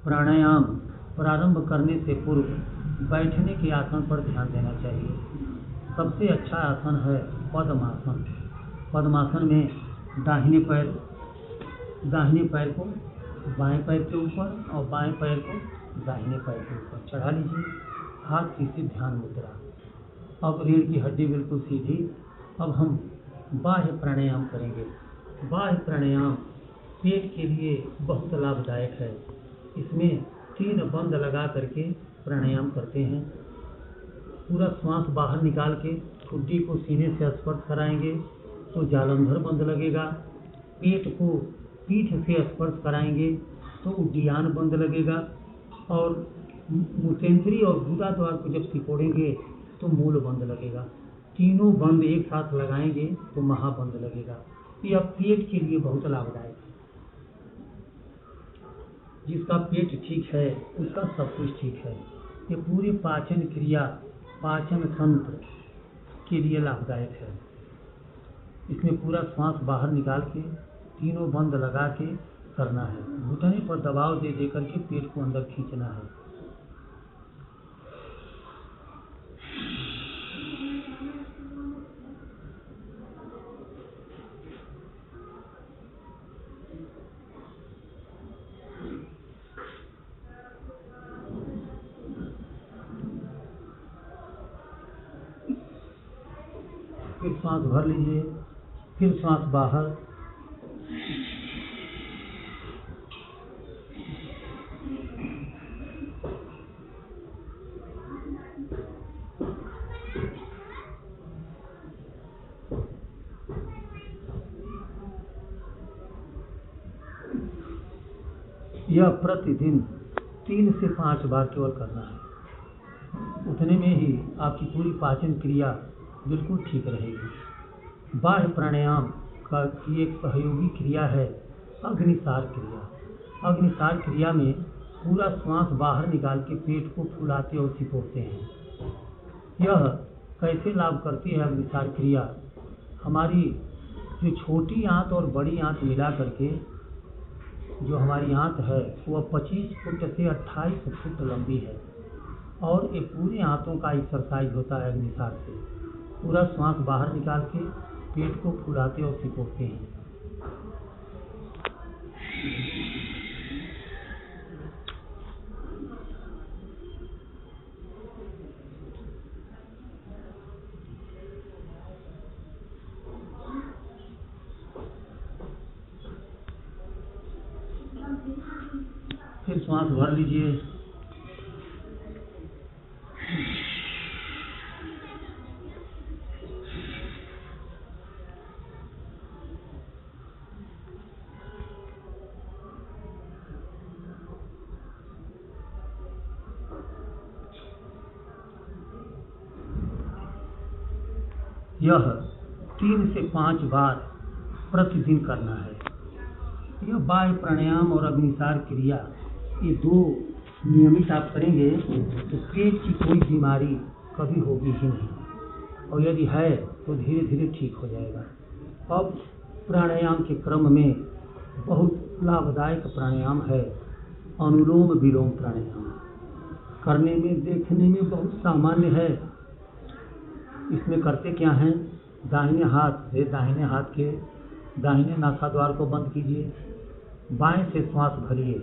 प्राणायाम प्रारंभ करने से पूर्व बैठने के आसन पर ध्यान देना चाहिए। सबसे अच्छा आसन है पद्मासन। पद्मासन में दाहिने पैर को बाएं पैर के ऊपर और बाएं पैर को दाहिने पैर के ऊपर चढ़ा लीजिए। हाथ सीधे ध्यान मुद्रा। अब रीढ़ की हड्डी बिल्कुल सीधी। अब हम बाह्य प्राणायाम करेंगे। बाह्य प्राणायाम पेट के लिए बहुत लाभदायक है। इसमें 3 बंद लगा करके प्राणायाम करते हैं। पूरा श्वास बाहर निकाल के ठुड्डी को सीने से स्पर्श कराएंगे तो जालंधर बंद लगेगा। पेट को पीठ से स्पर्श कराएंगे तो उद्यान बंद लगेगा। और मुतेंद्री और गुदा द्वार को जब सिकोड़ेंगे तो मूल बंद लगेगा। तीनों बंद एक साथ लगाएंगे तो महाबंद लगेगा। यह पेट के लिए बहुत लाभदायक है। जिसका पेट ठीक है उसका सब कुछ ठीक है। ये पूरी पाचन क्रिया पाचन तंत्र के लिए लाभदायक है। इसमें पूरा श्वास बाहर निकाल के तीनों बंद लगा के करना है। घुटने पर दबाव दे दे करके पेट को अंदर खींचना है। फिर श्वास भर लीजिए, फिर श्वास बाहर। यह प्रतिदिन 3 से 5 बार केवल करना है। उतने में ही आपकी पूरी पाचन क्रिया बिल्कुल ठीक रहेगी। बाह्य प्राणायाम का एक सहयोगी क्रिया है अग्निसार क्रिया। अग्निसार क्रिया में पूरा श्वास बाहर निकाल के पेट को फुलाते और सिकोड़ते हैं। यह कैसे लाभ करती है अग्निसार क्रिया? हमारी जो छोटी आंत और बड़ी आंत मिला करके जो हमारी आंत है वह 25 फुट से 28 फुट लंबी है। और ये पूरी आंतों का एक्सरसाइज होता है अग्निसार से। पूरा श्वास बाहर निकाल के पेट को फुलाते और सिकोड़ते हैं। फिर श्वास भर लीजिए। यह 3 से 5 बार प्रतिदिन करना है। यह बाह्य प्राणायाम और अग्निसार क्रिया ये 2 नियमित आप करेंगे तो पेट की कोई बीमारी कभी होगी ही नहीं। और यदि है तो धीरे धीरे ठीक हो जाएगा। अब प्राणायाम के क्रम में बहुत लाभदायक प्राणायाम है अनुलोम विलोम प्राणायाम। करने में देखने में बहुत सामान्य है। इसमें करते क्या हैं, दाहिने हाथ के दाहिने नासाद्वार को बंद कीजिए। बाएं से श्वास भरिए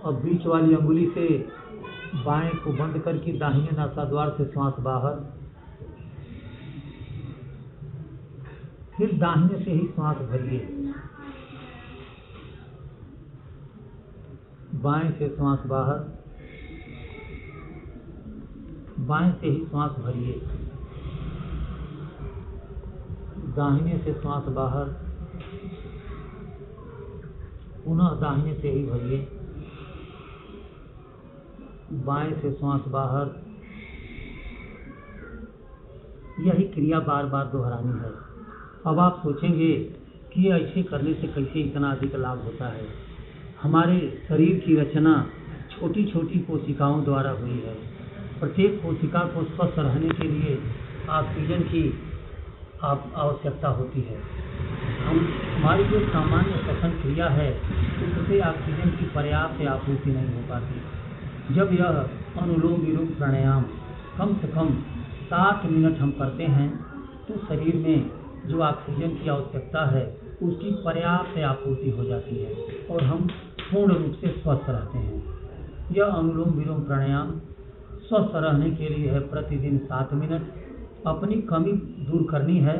और बीच वाली अंगुली से बाएं को बंद करके दाहिने नासाद्वार से श्वास बाहर। फिर दाहिने से ही श्वास भरिए। बाएं से श्वास बाहर, बाएं से ही श्वास भरिए। दाहिने से श्वास बाहर, पुनः दाहिने से ही भरिए। बाएं से श्वास बाहर। यही क्रिया बार बार दोहरानी है। अब आप सोचेंगे कि ऐसे करने से कैसे इतना अधिक लाभ होता है। हमारे शरीर की रचना छोटी छोटी कोशिकाओं द्वारा हुई है। प्रत्येक कोशिका को स्वस्थ रहने के लिए ऑक्सीजन की आवश्यकता होती है। हमारी जो सामान्य श्वसन क्रिया है उससे ऑक्सीजन की पर्याप्त आपूर्ति नहीं हो पाती। जब यह अनुलोम विलोम प्राणायाम कम से कम 60 मिनट हम करते हैं तो शरीर में जो ऑक्सीजन की आवश्यकता है उसकी पर्याप्त आपूर्ति हो जाती है और हम पूर्ण रूप से स्वस्थ रहते हैं। यह अनुलोम विलोम प्राणायाम स्वस्थ रहने के लिए है प्रतिदिन 7 मिनट। अपनी कमी दूर करनी है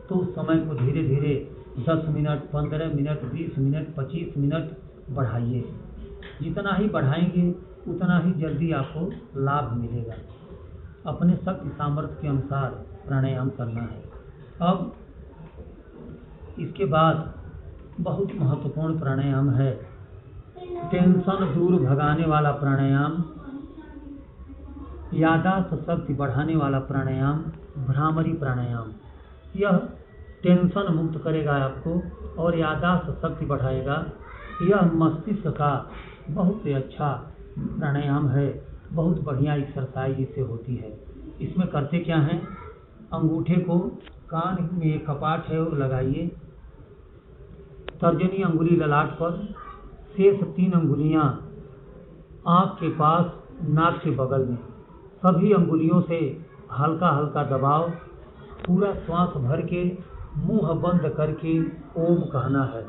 तो उस समय को धीरे धीरे 10 मिनट, 15 मिनट, 20 मिनट, 25 मिनट बढ़ाइए। जितना ही बढ़ाएंगे उतना ही जल्दी आपको लाभ मिलेगा। अपने शक्ति सामर्थ्य के अनुसार प्राणायाम करना है। अब इसके बाद बहुत महत्वपूर्ण प्राणायाम है टेंशन दूर भगाने वाला प्राणायाम, याददाश्त शक्ति बढ़ाने वाला प्राणायाम, भ्रामरी प्राणायाम। यह टेंशन मुक्त करेगा आपको और याददाश्त शक्ति बढ़ाएगा। यह मस्तिष्क का बहुत ही अच्छा प्राणायाम है, बहुत बढ़िया एक्सरसाइज इससे होती है। इसमें करते क्या हैं, अंगूठे को कान में एक कपाट है वो लगाइए, तर्जनी अंगुली ललाट पर, शेष 3 अंगुलियां आँख के पास, नाक के बगल में, सभी अंगुलियों से हल्का हल्का दबाव, पूरा श्वास भर के मुंह बंद करके ओम कहना है।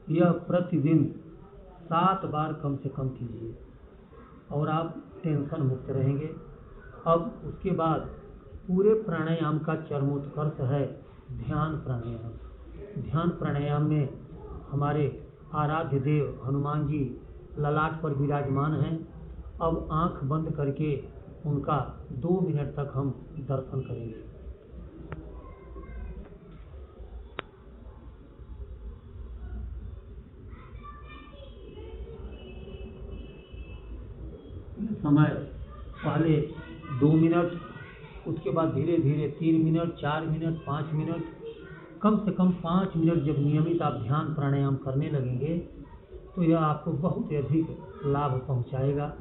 यह प्रतिदिन 7 बार कम से कम कीजिए और आप टेंशन मुक्त रहेंगे। अब उसके बाद पूरे प्राणायाम का चरमोत्कर्ष है ध्यान प्राणायाम। ध्यान प्राणायाम में हमारे आराध्य देव हनुमान जी ललाट पर विराजमान हैं। अब आंख बंद करके उनका 2 मिनट तक हम दर्शन करेंगे। समय पहले 2 मिनट, उसके बाद धीरे धीरे 3 मिनट, 4 मिनट, 5 मिनट, कम से कम 5 मिनट जब नियमित आप ध्यान प्राणायाम करने लगेंगे तो यह आपको बहुत अधिक लाभ पहुंचाएगा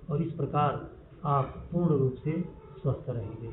और इस प्रकार आप पूर्ण रूप से स्वस्थ रहेंगे।